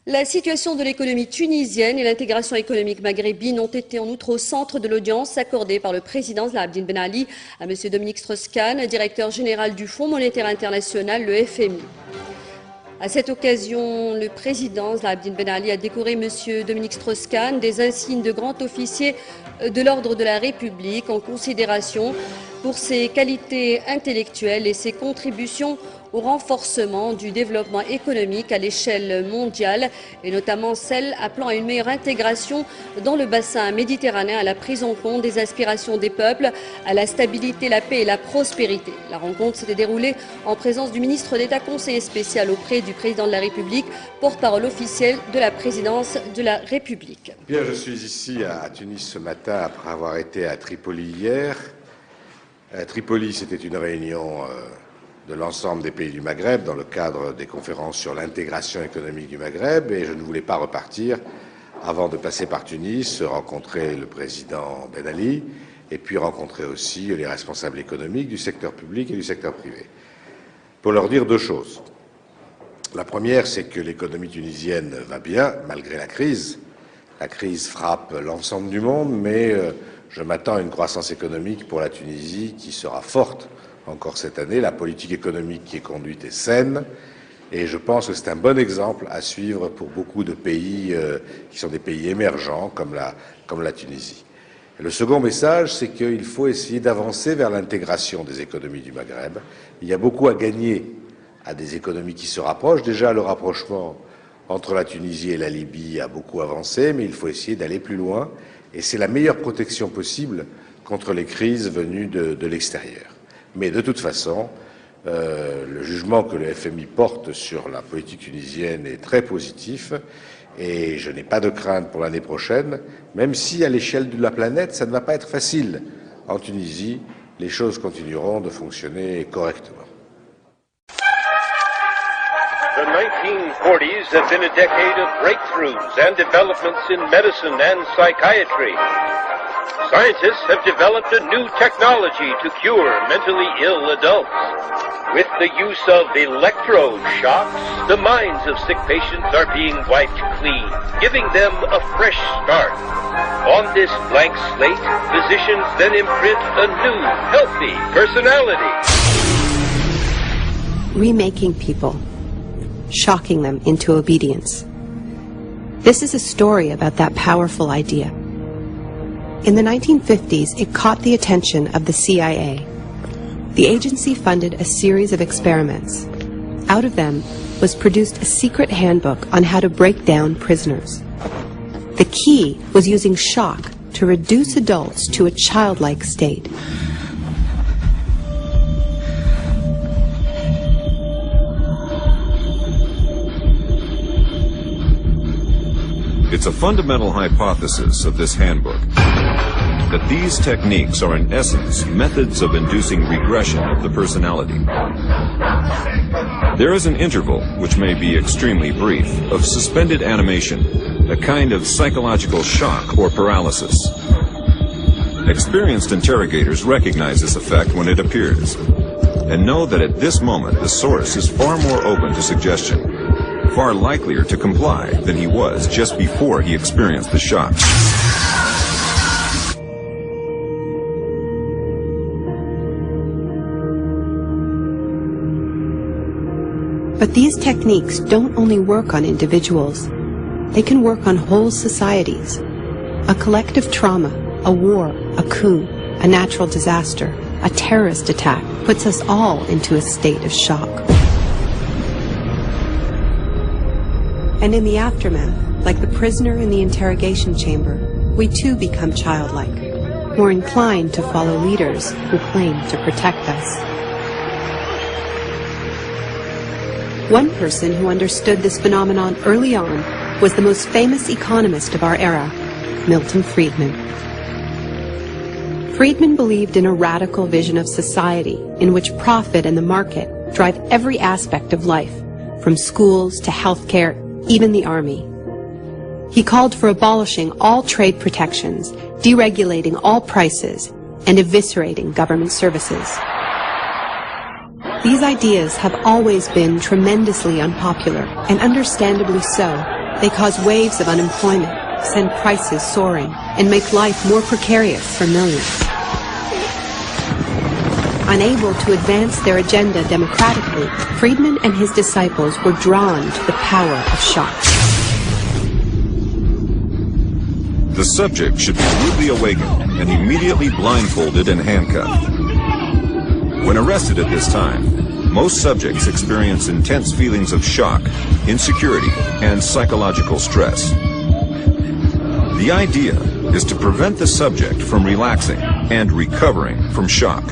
La situation de l'économie tunisienne et l'intégration économique maghrébine ont été en outre au centre de l'audience accordée par le président Zine El Ben Ali à M. Dominique Strauss-Kahn, directeur général du Fonds monétaire international, le FMI. À cette occasion, le président Zine El Ben Ali a décoré M. Dominique Strauss-Kahn des insignes de grand officier de l'ordre de la République en considération pour ses qualités intellectuelles et ses contributions au renforcement du développement économique à l'échelle mondiale et notamment celle appelant à une meilleure intégration dans le bassin méditerranéen, à la prise en compte des aspirations des peuples, à la stabilité, la paix et la prospérité. La rencontre s'était déroulée en présence du ministre d'État conseiller spécial auprès du président de la République, porte-parole officiel de la présidence de la République. Bien, je suis ici à Tunis ce matin après avoir été à Tripoli hier. À Tripoli, c'était une réunion de l'ensemble des pays du Maghreb dans le cadre des conférences sur l'intégration économique du Maghreb, et je ne voulais pas repartir avant de passer par Tunis, rencontrer le président Ben Ali et puis rencontrer aussi les responsables économiques du secteur public et du secteur privé pour leur dire deux choses. La première, c'est que l'économie tunisienne va bien malgré la crise. La crise frappe l'ensemble du monde, mais je m'attends à une croissance économique pour la Tunisie qui sera forte encore cette année. La politique économique qui est conduite est saine et je pense que c'est un bon exemple à suivre pour beaucoup de pays qui sont des pays émergents comme la Tunisie. Et le second message, c'est qu'il faut essayer d'avancer vers l'intégration des économies du Maghreb. Il y a beaucoup à gagner à des économies qui se rapprochent. Déjà, le rapprochement entre la Tunisie et la Libye a beaucoup avancé, mais il faut essayer d'aller plus loin et c'est la meilleure protection possible contre les crises venues de l'extérieur. Mais de toute façon, le jugement que le FMI porte sur la politique tunisienne est très positif et je n'ai pas de crainte pour l'année prochaine, même si à l'échelle de la planète, ça ne va pas être facile. En Tunisie, les choses continueront de fonctionner correctement. The 1940s have been a decade of breakthroughs and developments in medicine and psychiatry. Scientists have developed a new technology to cure mentally ill adults. With the use of electroshocks, the minds of sick patients are being wiped clean, giving them a fresh start. On this blank slate, physicians then imprint a new, healthy personality. Remaking people, shocking them into obedience. This is a story about that powerful idea. In the 1950s, it caught the attention of the CIA. The agency funded a series of experiments. Out of them was produced a secret handbook on how to break down prisoners. The key was using shock to reduce adults to a childlike state. It's a fundamental hypothesis of this handbook that these techniques are in essence methods of inducing regression of the personality. There is an interval, which may be extremely brief, of suspended animation, a kind of psychological shock or paralysis. Experienced interrogators recognize this effect when it appears, and know that at this moment the source is far more open to suggestion, far likelier to comply than he was just before he experienced the shock. But these techniques don't only work on individuals. They can work on whole societies. A collective trauma, a war, a coup, a natural disaster, a terrorist attack puts us all into a state of shock. And in the aftermath, like the prisoner in the interrogation chamber, we too become childlike, more inclined to follow leaders who claim to protect us. One person who understood this phenomenon early on was the most famous economist of our era, Milton Friedman. Friedman believed in a radical vision of society in which profit and the market drive every aspect of life, from schools to healthcare, even the army. He called for abolishing all trade protections, deregulating all prices, and eviscerating government services. These ideas have always been tremendously unpopular, and understandably so, They cause waves of unemployment, send prices soaring, and make life more precarious for millions. Unable to advance their agenda democratically, Friedman and his disciples were drawn to the power of shock. The subject should be rudely awakened and immediately blindfolded and handcuffed. When arrested at this time, most subjects experience intense feelings of shock, insecurity, and psychological stress. The idea is to prevent the subject from relaxing and recovering from shock.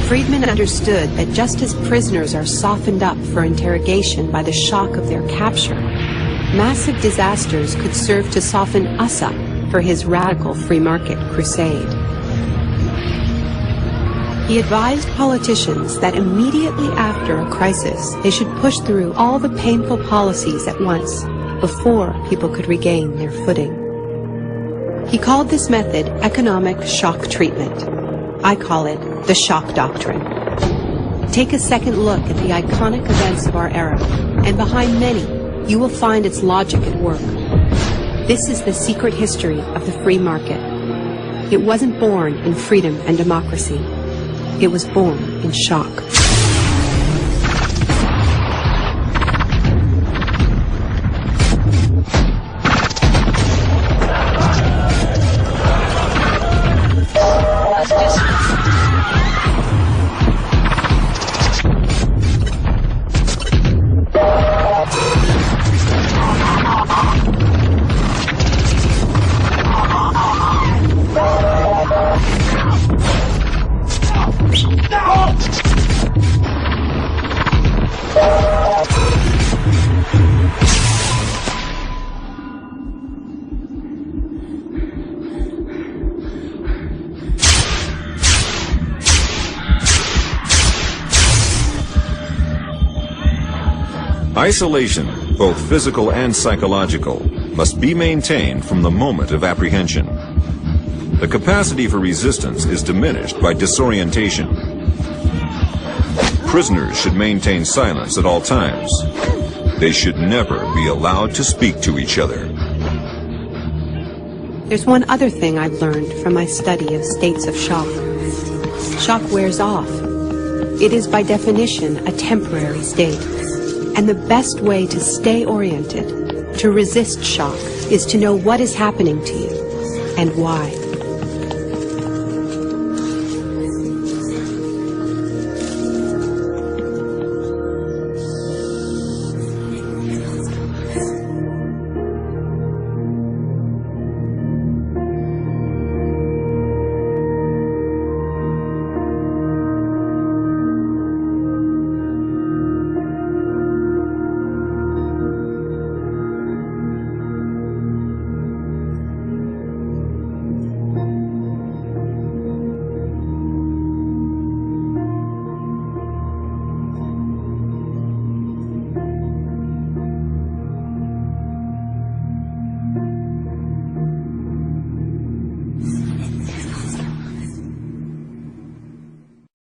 Friedman understood that just as prisoners are softened up for interrogation by the shock of their capture, massive disasters could serve to soften us up for his radical free market crusade. He advised politicians that immediately after a crisis, they should push through all the painful policies at once before people could regain their footing. He called this method economic shock treatment. I call it the shock doctrine. Take a second look at the iconic events of our era, and behind many, you will find its logic at work. This is the secret history of the free market. It wasn't born in freedom and democracy. It was born in shock. Isolation, both physical and psychological, must be maintained from the moment of apprehension. The capacity for resistance is diminished by disorientation. Prisoners should maintain silence at all times. They should never be allowed to speak to each other. There's one other thing I've learned from my study of states of shock. Shock wears off. It is by definition a temporary state. And the best way to stay oriented, to resist shock, is to know what is happening to you and why.